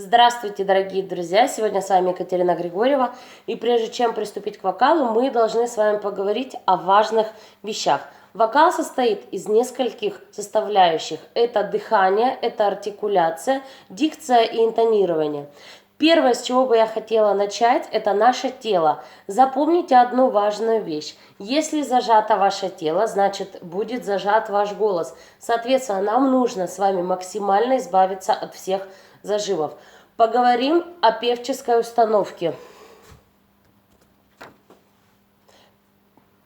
Здравствуйте, дорогие друзья! Сегодня с вами Екатерина Григорьева. И прежде чем приступить к вокалу, мы должны с вами поговорить о важных вещах. Вокал состоит из нескольких составляющих. Это дыхание, это артикуляция, дикция и интонирование. Первое, с чего бы я хотела начать, это наше тело. Запомните одну важную вещь. Если зажато ваше тело, значит будет зажат ваш голос. Соответственно, нам нужно с вами максимально избавиться от всех зажимов. Поговорим о певческой установке.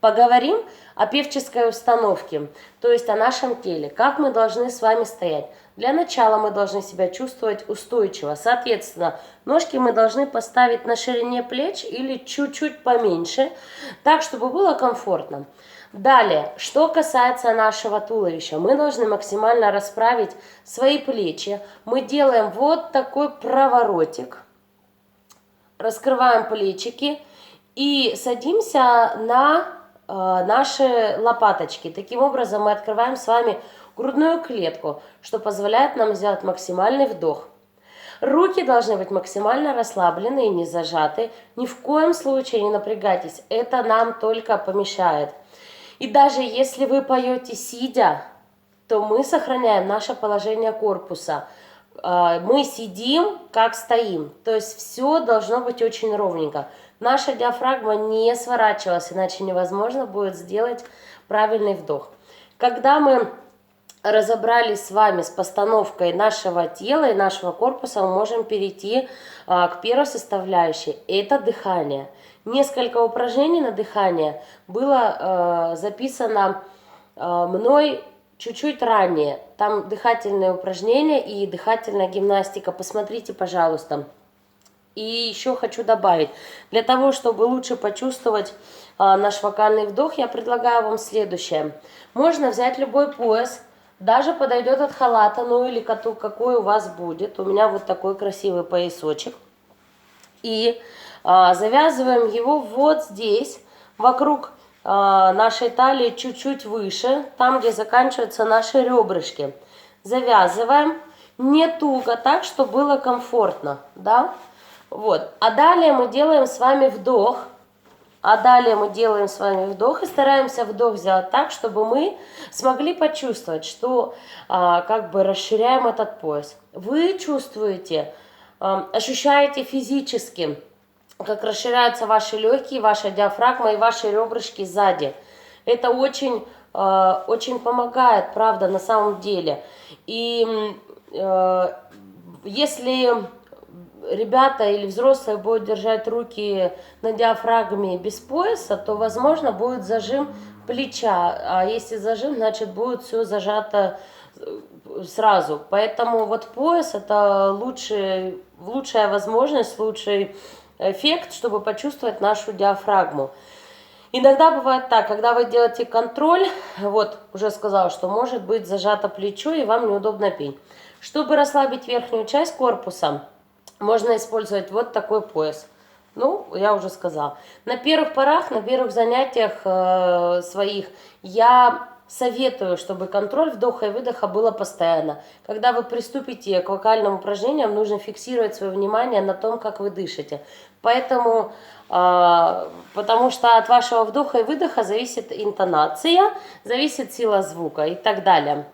Поговорим о певческой установке, то есть о нашем теле. Как мы должны с вами стоять? Для начала мы должны себя чувствовать устойчиво. Соответственно, ножки мы должны поставить на ширине плеч или чуть-чуть поменьше, так, чтобы было комфортно. Далее, что касается нашего туловища, мы должны максимально расправить свои плечи. Мы делаем вот такой проворотик, раскрываем плечики и садимся на наши лопаточки. Таким образом мы открываем с вами грудную клетку, что позволяет нам сделать максимальный вдох. Руки должны быть максимально расслаблены и не зажаты. Ни в коем случае не напрягайтесь, это нам только помешает. И даже если вы поете сидя, то мы сохраняем наше положение корпуса. Мы сидим, как стоим. То есть все должно быть очень ровненько. Наша диафрагма не сворачивалась, иначе невозможно будет сделать правильный вдох. Когда мы разобрались с вами с постановкой нашего тела и нашего корпуса, мы можем перейти к первой составляющей. Это дыхание. Несколько упражнений на дыхание было записано мной чуть-чуть ранее. Там дыхательные упражнения и дыхательная гимнастика. Посмотрите, пожалуйста. И еще хочу добавить, для того, чтобы лучше почувствовать наш вокальный вдох, я предлагаю вам следующее. Можно взять любой пояс, даже подойдет от халата, ну или какой у вас будет. У меня вот такой красивый поясочек. И завязываем его вот здесь, вокруг нашей талии, чуть-чуть выше, там, где заканчиваются наши ребрышки. Завязываем не туго, так, чтобы было комфортно, да? Вот. А далее мы делаем с вами вдох. И стараемся вдох сделать так, чтобы мы смогли почувствовать, что как бы расширяем этот пояс. Вы чувствуете, ощущаете физически, как расширяются ваши легкие, ваша диафрагма и ваши ребрышки сзади. Это очень, очень помогает, правда, на самом деле. И если ребята или взрослые будут держать руки на диафрагме без пояса, то, возможно, будет зажим плеча. А если зажим, значит, будет все зажато сразу. Поэтому вот пояс – это лучшая возможность, лучший эффект, чтобы почувствовать нашу диафрагму. Иногда бывает так, когда вы делаете контроль, вот уже сказала, что может быть зажато плечо и вам неудобно петь. Чтобы расслабить верхнюю часть корпуса, можно использовать вот такой пояс. Ну, я уже сказала. На первых порах, на первых занятиях своих я советую, чтобы контроль вдоха и выдоха было постоянно. Когда вы приступите к вокальным упражнениям, нужно фиксировать свое внимание на том, как вы дышите. Поэтому, потому что от вашего вдоха и выдоха зависит интонация, зависит сила звука и так далее.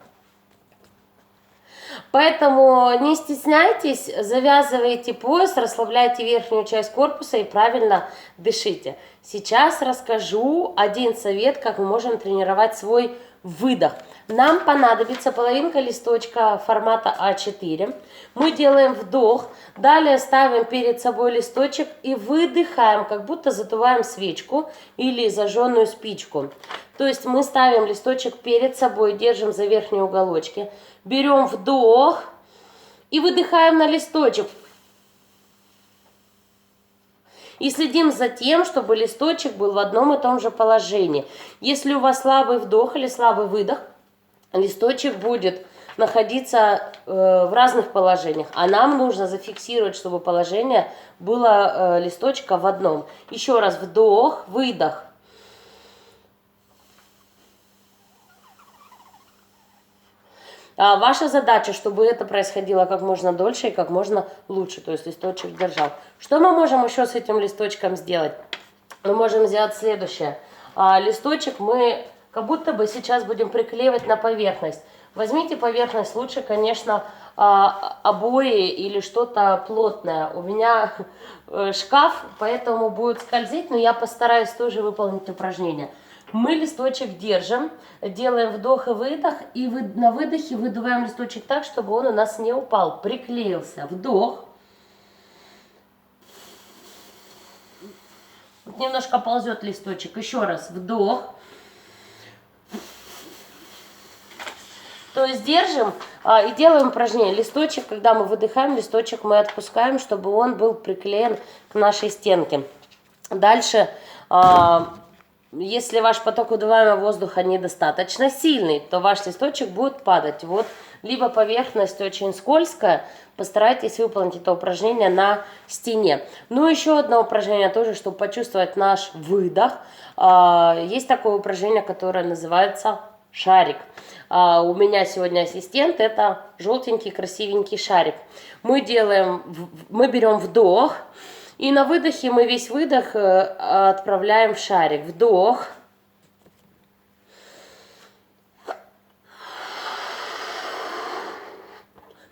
Поэтому не стесняйтесь, завязывайте пояс, расслабляйте верхнюю часть корпуса и правильно дышите. Сейчас расскажу один совет, как мы можем тренировать свой выдох. Нам понадобится половинка листочка формата А4. Мы делаем вдох, далее ставим перед собой листочек и выдыхаем, как будто задуваем свечку или зажженную спичку. То есть мы ставим листочек перед собой, держим за верхние уголочки, берем вдох и выдыхаем на листочек. И следим за тем, чтобы листочек был в одном и том же положении. Если у вас слабый вдох или слабый выдох, листочек будет находиться в разных положениях. А нам нужно зафиксировать, чтобы положение было листочка в одном. Еще раз вдох, выдох. Ваша задача, чтобы это происходило как можно дольше и как можно лучше, то есть листочек держал. Что мы можем еще с этим листочком сделать? Мы можем сделать следующее. Листочек мы как будто бы сейчас будем приклеивать на поверхность. Возьмите поверхность, лучше, конечно, обои или что-то плотное. У меня шкаф, поэтому будет скользить, но я постараюсь тоже выполнить упражнение. Мы листочек держим, делаем вдох и выдох, и на выдохе выдуваем листочек так, чтобы он у нас не упал, приклеился. Вдох. Вот немножко ползет листочек. Еще раз. Вдох. То есть держим и делаем упражнение. Листочек, когда мы выдыхаем, листочек мы отпускаем, чтобы он был приклеен к нашей стенке. Дальше, если ваш поток выдуваемого воздуха недостаточно сильный, то ваш листочек будет падать. Вот, либо поверхность очень скользкая, постарайтесь выполнить это упражнение на стене. Ну, еще одно упражнение тоже, чтобы почувствовать наш выдох. Есть такое упражнение, которое называется шарик. У меня сегодня ассистент, это желтенький красивенький шарик. Мы берем вдох, и на выдохе мы весь выдох отправляем в шарик. Вдох.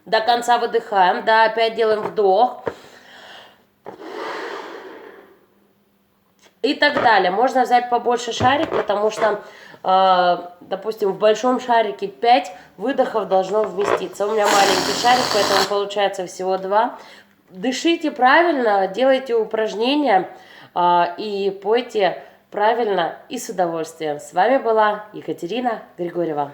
До конца выдыхаем. Да, опять делаем вдох. И так далее. Можно взять побольше шарик, потому что, допустим, в большом шарике 5 выдохов должно вместиться. У меня маленький шарик, поэтому получается всего 2. Дышите правильно, делайте упражнения и пойте правильно и с удовольствием. С вами была Екатерина Григорьева.